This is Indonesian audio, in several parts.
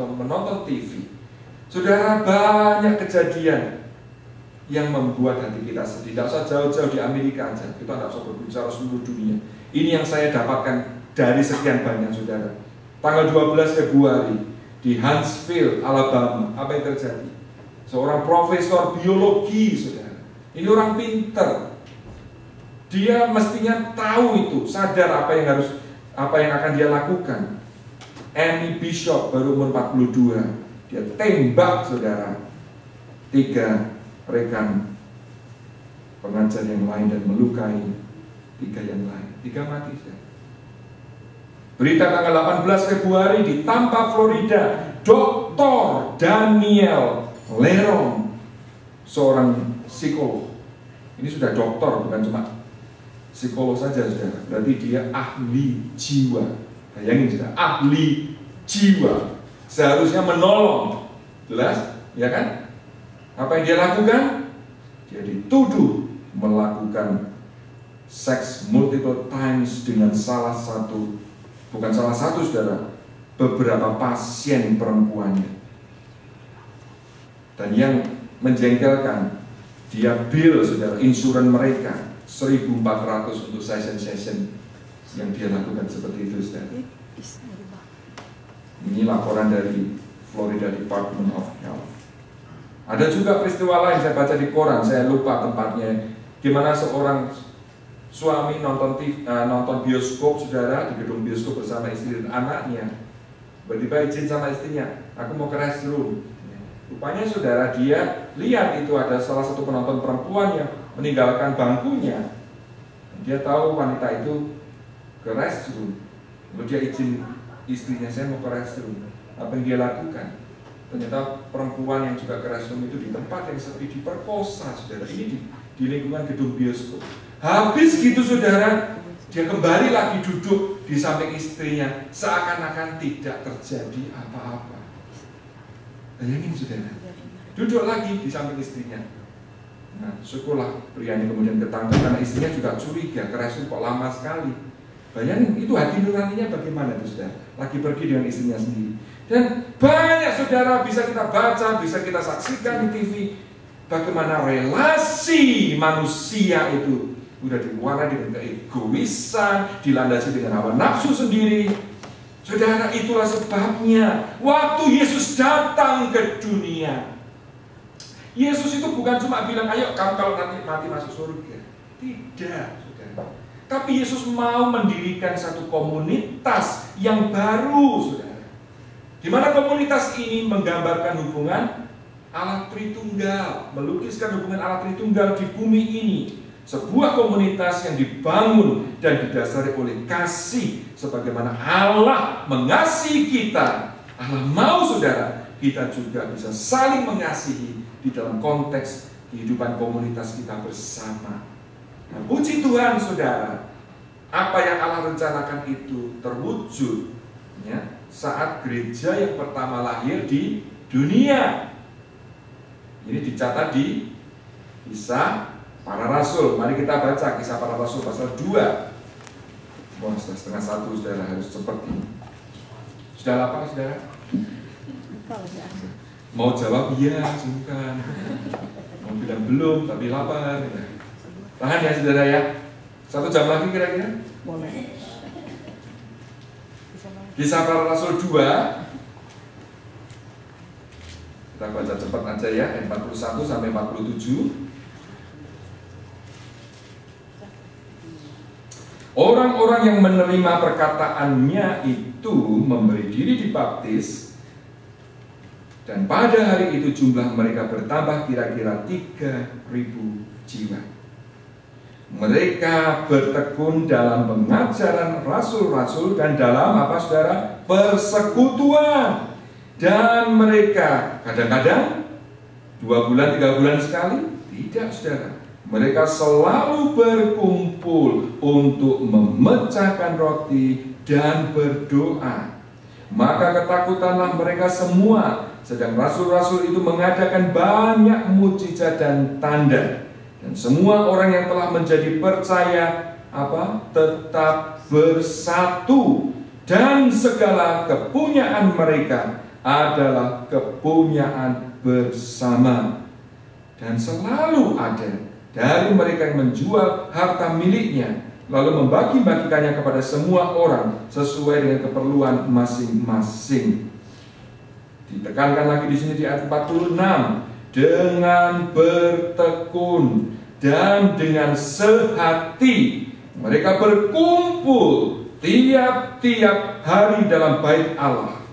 atau menonton TV, saudara, banyak kejadian yang membuat hati kita sedih. Tidak usah jauh-jauh, di Amerika aja, kita tidak usah berbicara seluruh dunia. Ini yang saya dapatkan dari sekian banyak, saudara. Tanggal 12 Februari di Huntsville, Alabama, apa yang terjadi? Seorang profesor biologi, saudara. Ini orang pinter. Dia mestinya tahu itu, sadar apa yang akan dia lakukan. Amy Bishop baru umur 42, dia tembak, saudara, 3 rekan pengajar yang lain dan melukai 3 yang lain. 3 mati, saudara. Berita tanggal 18 Februari di Tampa, Florida, Dr. Daniel Leron, seorang psikolog. Ini sudah doktor, bukan cuma psikolog saja, saudara. Berarti dia ahli jiwa. Bayangin, saudara, ahli jiwa. Seharusnya menolong. Jelas? Ya kan? Apa yang dia lakukan? Dia dituduh melakukan seks multiple times dengan bukan salah satu, saudara, beberapa pasien perempuannya. Dan yang menjengkelkan, dia bill, saudara, insuran mereka 1.400 untuk session yang dia lakukan seperti itu, saudara. Ini laporan dari Florida Department of Health. Ada juga peristiwa lain, saya baca di koran, saya lupa tempatnya, gimana seorang suami nonton bioskop, saudara, di gedung bioskop bersama istri dan anaknya. Tiba-tiba izin sama istrinya, aku mau ke restroom. Rupanya, saudara, dia lihat itu ada salah satu penonton perempuan yang meninggalkan bangkunya. Dia tahu wanita itu ke restroom. Lalu dia izin istrinya, saya mau ke restroom. Apa yang dia lakukan? Ternyata perempuan yang juga ke restroom itu di tempat yang sepi diperkosa, saudara. Ini di lingkungan gedung bioskop. Habis gitu, saudara, dia kembali lagi duduk di samping istrinya, seakan-akan tidak terjadi apa-apa. Bayangin, saudara, duduk lagi di samping istrinya. Nah, syukurlah pria ini kemudian ketangkep karena istrinya juga curiga, ke restroom kok lama sekali. Bayangin, itu hati nuraninya bagaimana itu, saudara? Lagi pergi dengan istrinya sendiri. Dan banyak, saudara, bisa kita baca, bisa kita saksikan di TV, bagaimana relasi manusia itu udah diwarnai dengan keegoisan, dilandasi dengan hawa nafsu sendiri. Saudara, itulah sebabnya waktu Yesus datang ke dunia, Yesus itu bukan cuma bilang, ayo kamu kalau nanti mati masuk surga. Tidak, saudara. Tapi Yesus mau mendirikan satu komunitas yang baru, saudara. Di mana komunitas ini menggambarkan hubungan Allah Tritunggal, melukiskan hubungan Allah Tritunggal di bumi ini. Sebuah komunitas yang dibangun dan didasari oleh kasih, sebagaimana Allah mengasihi kita. Allah mau, saudara, kita juga bisa saling mengasihi di dalam konteks kehidupan komunitas kita bersama. Nah, puji Tuhan, saudara, apa yang Allah rencanakan itu terwujud, ya, saat gereja yang pertama lahir di dunia. Ini dicatat di Kisah Para Rasul. Mari kita baca Kisah Para Rasul pasal 2. Wah, setengah 1, saudara, harus cepat ini. Sudah lapar, saudara? Mau jawab iya, bukan. Mau bilang belum, tapi lapar. Tahan ya, saudara, ya. 1 jam lagi kira-kira? Boleh. Kisah Para Rasul 2. Kita baca cepat aja ya, ayat 41 sampai 47. Orang-orang yang menerima perkataannya itu memberi diri dibaptis, dan pada hari itu jumlah mereka bertambah kira-kira 3.000 jiwa. Mereka bertekun dalam pengajaran rasul-rasul dan dalam apa, saudara? Persekutuan. Dan mereka kadang-kadang 2 bulan, 3 bulan sekali? Tidak, saudara. Mereka selalu berkumpul untuk memecahkan roti dan berdoa. Maka ketakutanlah mereka semua, sedang rasul-rasul itu mengadakan banyak mukjizat dan tanda. Dan semua orang yang telah menjadi percaya tetap bersatu, dan segala kepunyaan mereka adalah kepunyaan bersama, dan selalu ada dari mereka yang menjual harta miliknya lalu membagi-bagikannya kepada semua orang sesuai dengan keperluan masing-masing. Ditekankan lagi di sini di ayat 46, dengan bertekun dan dengan sehati mereka berkumpul tiap-tiap hari dalam bait Allah.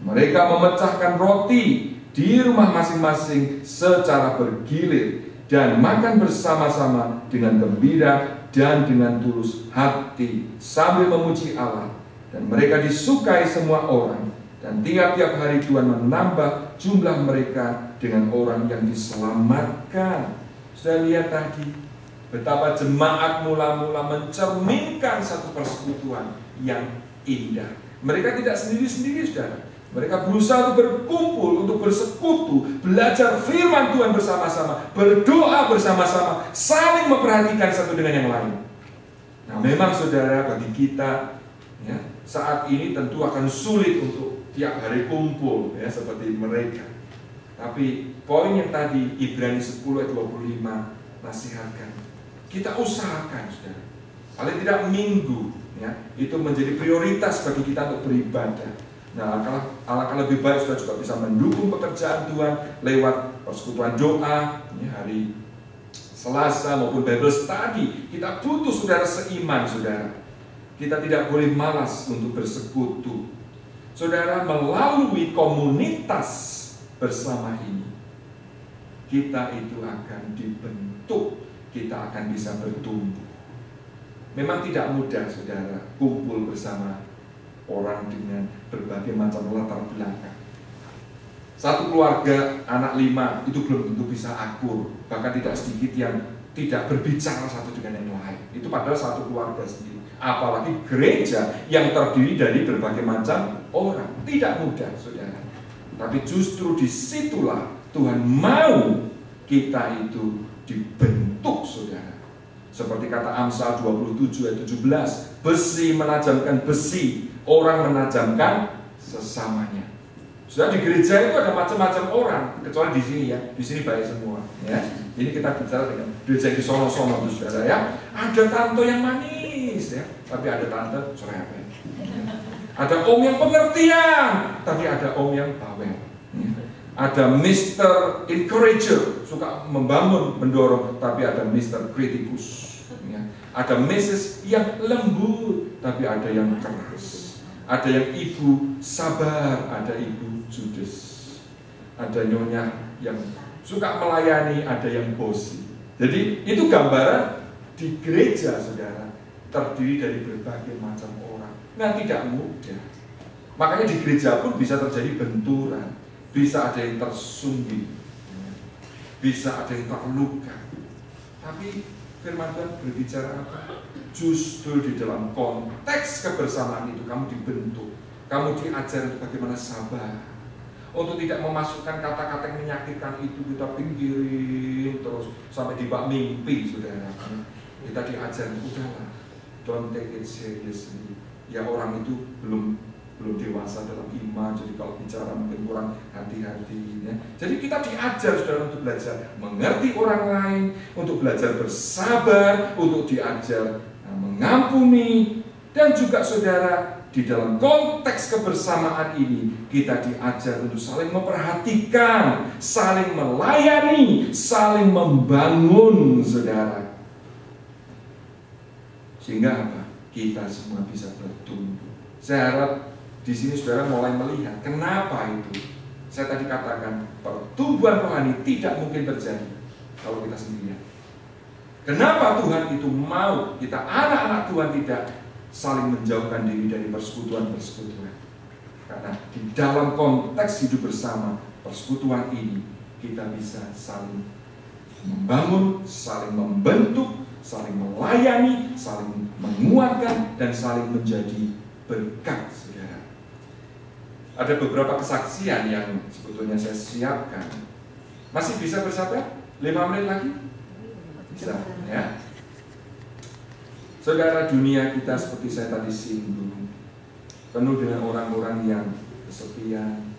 Mereka memecahkan roti di rumah masing-masing secara bergilir dan makan bersama-sama dengan gembira dan dengan tulus hati sambil memuji Allah. Dan mereka disukai semua orang, dan tiap-tiap hari Tuhan menambah jumlah mereka dengan orang yang diselamatkan. Sudah lihat tadi betapa jemaat mula-mula mencerminkan satu persekutuan yang indah. Mereka tidak sendiri-sendiri, saudara. Mereka berusaha untuk berkumpul, untuk bersekutu, belajar firman Tuhan bersama-sama, berdoa bersama-sama, saling memperhatikan satu dengan yang lain. Nah, memang saudara, bagi kita ya, saat ini tentu akan sulit untuk tiap hari kumpul ya seperti mereka. Tapi poin yang tadi Ibrani 10 ayat 25 nasihatkan, kita usahakan saudara, paling tidak minggu ya, itu menjadi prioritas bagi kita untuk beribadah. Nah, alangkah lebih baik saudara juga bisa mendukung pekerjaan Tuhan lewat persekutuan doa ya, hari Selasa maupun Bible study. Kita butuh saudara seiman, saudara. Kita tidak boleh malas untuk bersekutu. Saudara, melalui komunitas bersama ini, kita itu akan dibentuk, kita akan bisa bertumbuh. Memang tidak mudah, saudara, kumpul bersama orang dengan berbagai macam latar belakang. Satu keluarga anak 5 itu belum tentu bisa akur, bahkan tidak sedikit yang tidak berbicara satu dengan yang lain. Itu padahal satu keluarga sendiri. Apalagi gereja yang terdiri dari berbagai macam orang. Tidak mudah, saudara. Tapi justru disitulah Tuhan mau kita itu dibentuk, saudara. Seperti kata Amsal 27 ayat 17, besi menajamkan besi, orang menajamkan sesamanya. Sudah di gereja itu ada macam-macam orang, kecuali di sini ya, di sini baik semua. Ya, ini kita bicara dengan gereja di sono-sono, saudara ya. Ada tante yang manis ya, tapi ada tante cerewet. Ada om yang pengertian, tapi ada om yang bawel. Ada Mr. Encourager, suka membangun, mendorong, tapi ada Mr. Kritikus. Ada Mrs. yang lembut, tapi ada yang keras. Ada yang ibu sabar, ada ibu judes. Ada nyonya yang suka melayani, ada yang bosi. Jadi itu gambaran di gereja, saudara, terdiri dari berbagai macam orang. Nah, tidak mudah. Makanya di gereja pun bisa terjadi benturan, bisa ada yang tersungging, bisa ada yang terluka. Tapi firman Tuhan berbicara apa? Justru di dalam konteks kebersamaan itu kamu dibentuk, kamu diajar untuk bagaimana sabar, untuk tidak memasukkan kata-kata yang menyakitkan itu kita pinggirin terus sampai di bak mimpi, saudara. Kita diajar, udahlah, don't take it seriously. Ya, orang itu belum dewasa dalam iman, jadi kalau bicara mungkin kurang hati-hati ya. Jadi kita diajar, saudara, untuk belajar mengerti orang lain, untuk belajar bersabar, untuk diajar mengampuni, dan juga saudara di dalam konteks kebersamaan ini kita diajar untuk saling memperhatikan, saling melayani, saling membangun, saudara. Sehingga apa? Kita semua bisa bertumbuh. Saya harap di sini saudara mulai melihat kenapa itu. Saya tadi katakan pertumbuhan rohani tidak mungkin terjadi kalau kita sendirian. Kenapa Tuhan itu mau kita anak-anak Tuhan tidak saling menjauhkan diri dari persekutuan-persekutuan? Karena di dalam konteks hidup bersama persekutuan ini kita bisa saling membangun, saling membentuk, saling melayani, saling menguatkan, dan saling menjadi berkat, saudara. Ada beberapa kesaksian yang sebetulnya saya siapkan. Masih bisa bersabar? 5 menit lagi? Bisa, ya. Saudara, dunia kita seperti saya tadi singgung, penuh dengan orang-orang yang kesepian,